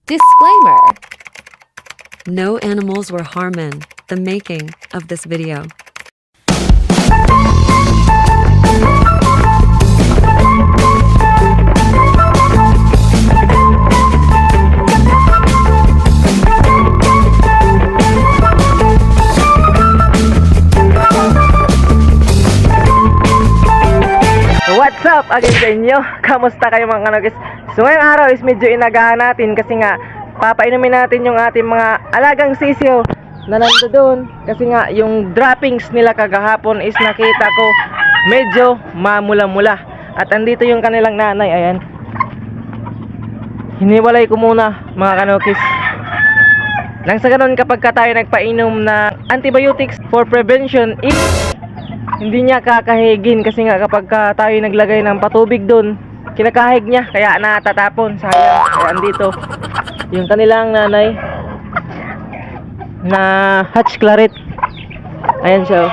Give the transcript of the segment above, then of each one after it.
Disclaimer: no animals were harmed in the making of this video. What's up again sa inyo? Kamusta kayo mga kanokis? So ngayong araw is medyo inagahan natin kasi nga papainumin natin yung ating mga alagang sisiyo na nando doon. Kasi nga yung droppings nila kagahapon is nakita ko medyo mamula-mula. At andito yung kanilang nanay, ayan. Hiniwalay ko muna mga kanokis. Nang sa ganun kapag tayo nagpainom na antibiotics for prevention is hindi niya kakahigin kasi nga kapag tayo naglagay ng patubig doon, kinakahig niya kaya natatapon, sayang. Kaya andito yung kanilang nanay na Hutch Claret. Ayan siya, oh.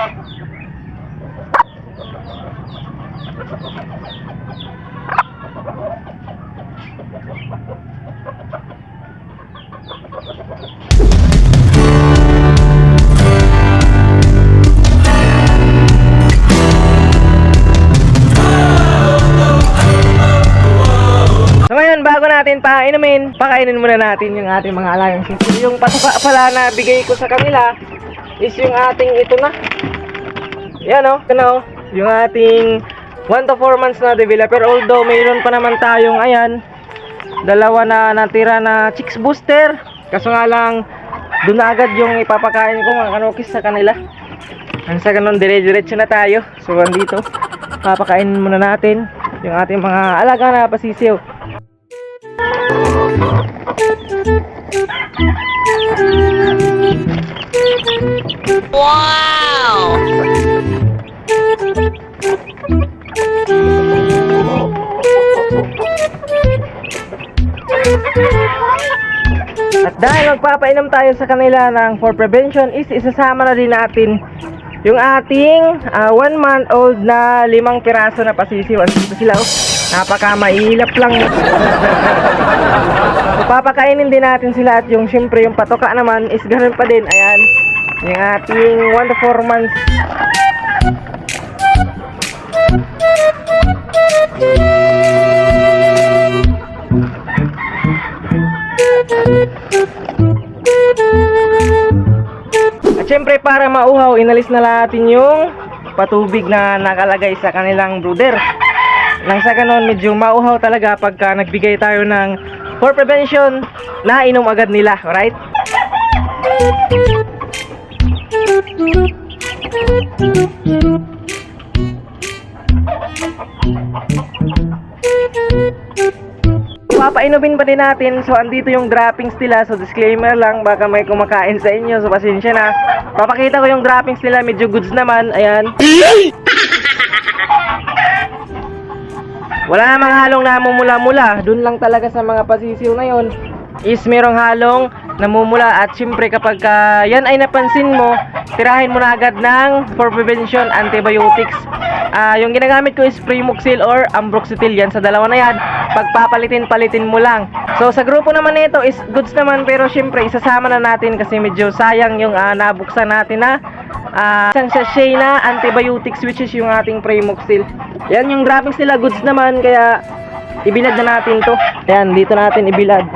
So ngayon, bago natin painumin, pakainin muna natin yung ating mga alagang sisiyo. Yung patuka pala na bigay ko sa kanila is yung ating ito na. Yan, oh, ano, yung ating 1 to 4 months na developer. Although mayroon pa naman tayong ayan, dalawa na natira na chicks booster. Kaso nga lang, doon na agad yung ipapakain ko mga kanokis sa kanila. Ang sa ganun, dire-diretso na tayo. So andito, papakainin muna natin yung ating mga alaga na pasisiyo. Wow! At dahil magpapainom tayo sa kanila ng for prevention is isasama na din natin yung ating 1-month-old na 5 piraso na pasisiw. Andito sila, oh. Napaka-mailap lang. So, papakainin din natin sila at yung syempre yung patoka naman is ganun pa din. Ayan, yung ating 1 to 4 months. At syempre para mauhaw, inalis na natin yung patubig na nakalagay sa kanilang brooder. Nang sa ganon, medyo mauhaw talaga pagka nagbigay tayo ng for prevention na inom agad nila, alright? Papainumin pa din natin. So andito yung droppings nila. So disclaimer lang, baka may kumakain sa inyo, so pasensya na. Papakita ko yung droppings nila, medyo goods naman. Ayan. Wala namang halong namumula-mula. Doon lang talaga sa mga pasisiw na yon is merong halong namumula. At syempre kapag yan ay napansin mo, tirahin mo na agad ng for prevention antibiotics. Yung ginagamit ko is Primoxil or Ambroxetil. Yan sa dalawa na yan, pagpapalitin-palitin mo lang. So sa grupo naman nito is goods naman, pero syempre isasama na natin kasi medyo sayang yung nabuksan natin na isang sachet na antibiotics, which is yung ating Primoxil. Yan yung droppings nila, goods naman, kaya ibilad na natin to. Yan, dito natin ibilad.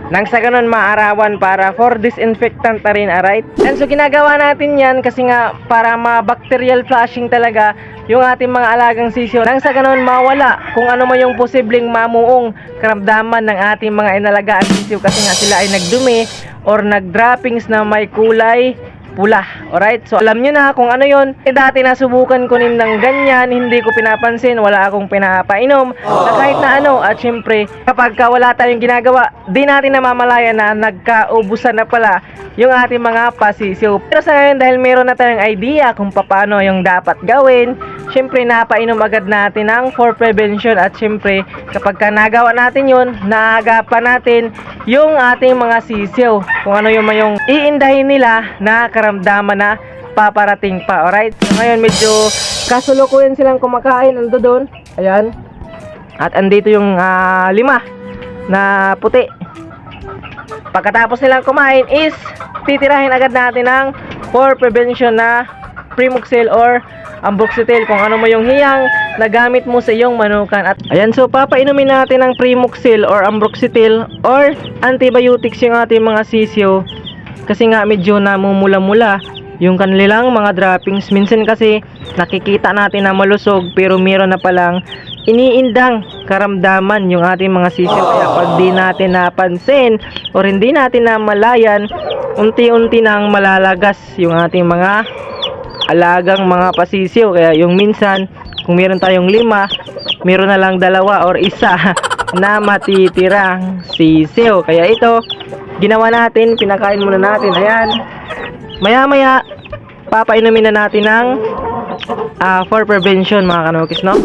Nang sa ganun maarawan para for disinfectant na rin, alright? And so ginagawa natin yan kasi nga para ma-bacterial flushing talaga yung ating mga alagang sisiyo. Nang sa ganun mawala kung ano man yung posibleng mamuong karamdaman ng ating mga inalagaan sisiyo kasi nga sila ay nagdumi or nag-droppings na may kulay pula. Alright? So alam nyo na kung ano yon. Dati nasubukan ko rin ng ganyan, hindi ko pinapansin, wala akong pinapainom na kahit na ano. At syempre kapag wala tayong ginagawa, di natin namamalaya na nagkaubusan na pala yung ating mga pasisiw. Pero sa ngayon, dahil meron na tayong idea kung paano yung dapat gawin, syempre napainom agad natin ang for prevention. At syempre kapag nagawa natin yun, naagapan natin yung ating mga sisiw kung ano yung iindahin nila na karamdaman na paparating pa. Alright? So ngayon medyo kasulukuyan silang kumakain. Ando doon. Ayan. At andito yung 5 na puti. Pagkatapos nilang kumain is titirahin agad natin ng for prevention na Primoxil or Amboxetil, kung ano mo yung hiyang na gamit mo sa iyong manukan. At ayan, so papainumin natin ng Primoxil or Amboxetil or antibiotics yung ating mga sisiyo, kasi nga medyo namumula-mula yung kanilang mga droppings. Minsan kasi nakikita natin na malusog pero meron na palang iniindang karamdaman yung ating mga sisiyo. Kaya pag di natin napansin or hindi natin namalayan, unti-unti nang malalagas yung ating mga alagang mga pasisiyo. Kaya yung minsan kung meron tayong 5, meron na lang 2 or 1 na matitirang sisiyo. Kaya ito ginawa natin, pinakain muna natin. Ayan, maya maya papainumin na natin ng for prevention mga kanukis, no?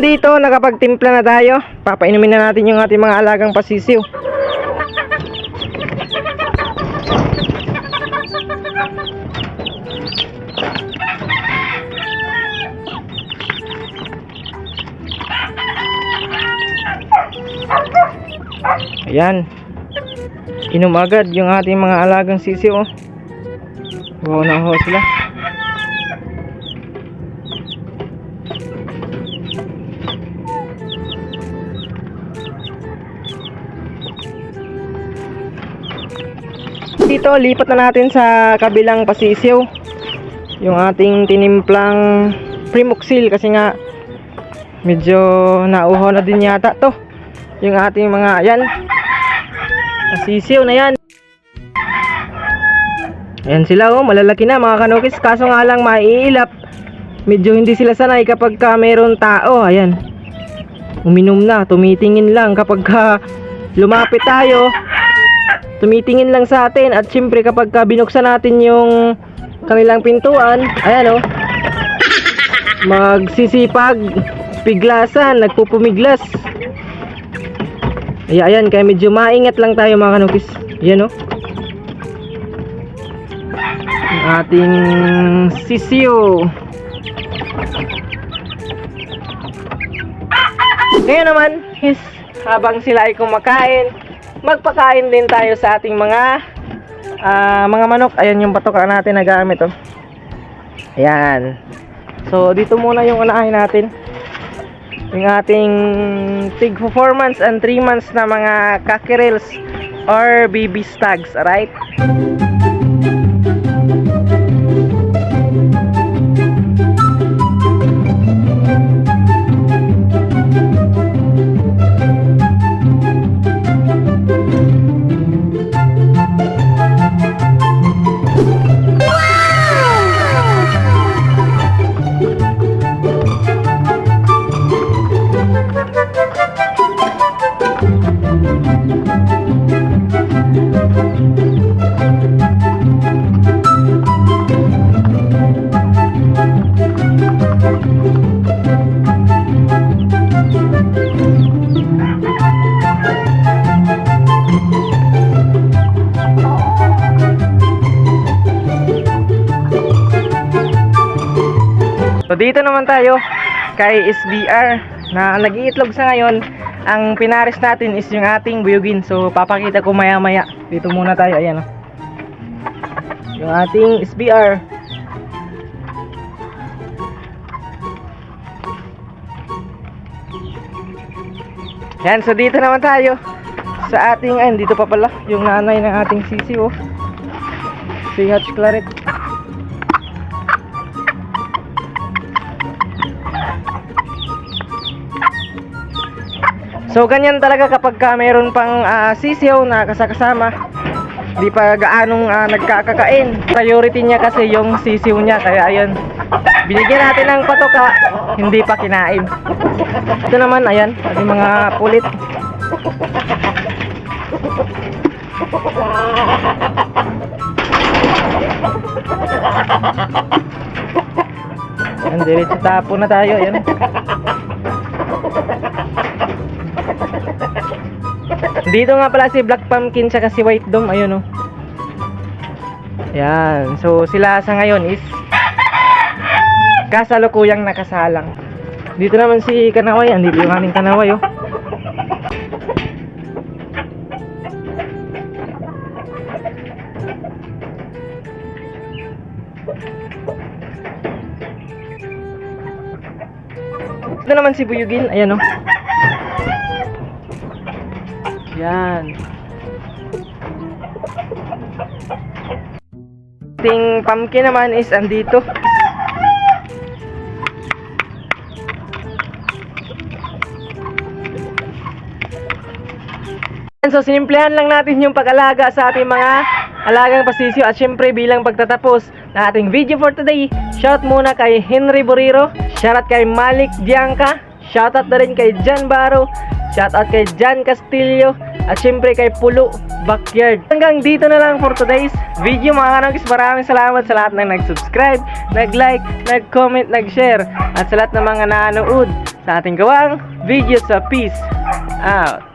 Dito nakapagtimpla na tayo, papainumin na natin yung ating mga alagang pasisiw. Ayan, inom agad yung ating mga alagang sisiw. Wow, naho sila. Dito lipat na natin sa kabilang pasisiw yung ating tinimplang Primoxil, kasi nga medyo nauho na din yata to yung ating mga, ayan, pasisiw na yan. Ayan sila, oh, malalaki na mga kanukis, kaso nga lang maiilap, medyo hindi sila sanay kapag ka mayroon tao. Ayan, uminom na, tumitingin lang kapag ka lumapit tayo, tumitingin lang sa atin. At syempre kapag binuksan natin yung kanilang pintuan, ayan, oh, magsisipag, piglasan, nagpupumiglas. Ayan, kaya medyo maingat lang tayo mga kanukis. Ayan, oh, ang ating sisiyo. Ngayon naman is habang sila ay kumakain, magpakain din tayo sa ating mga manok. Ayan yung patoka natin na gamit, oh. Ayan. So dito muna yung unahin natin, yung ating pig 4 months and 3 months na mga cockerels or baby stags, alright? So dito naman tayo kay SBR na nag-iitlog sa ngayon. Ang pinares natin is yung ating buyugin. So papakita ko maya maya. Dito muna tayo, ayan, oh, yung ating SBR. Yan, so dito naman tayo sa ating, ay dito pa pala yung nanay ng ating sisi, oh, si Hatch Claret. So ganyan talaga kapag mayroon pang sisiyo na kasama, di pa gaanong nagkakakain. Priority niya kasi yung sisiyo niya, kaya ayun, binigyan natin ng patoka, hindi pa kinain. Ito naman, ayan, yung mga pulit. Diretso tapo na tayo. Ayan. Dito nga pala si Black Pumpkin tsaka si White Dome. Ayun, oh. Ayan. So, sila sa ngayon is kasalukuyang nakasalang. Dito naman si Kanaway. Andito yung aming Kanaway, oh. Ito naman si Buyugin. Ayan, oh. Yan. Ting pumpkin naman is andito. So, sinimplihan lang natin yung pag-alaga sa ating mga alagang pasisyo. At syempre, bilang pagtatapos na ating video for today, shout muna kay Henry Boriro, shoutout kay Malik Bianca, shoutout na rin kay Jan Baro, shoutout kay Jan Castillo, at syempre kay Pulo Backyard. Hanggang dito na lang for today's video mga kanogis. Maraming salamat sa lahat ng nag-subscribe, nag-like, nag-comment, nag-share, at sa lahat ng mga nanood sa ating gawang video sa Peace out.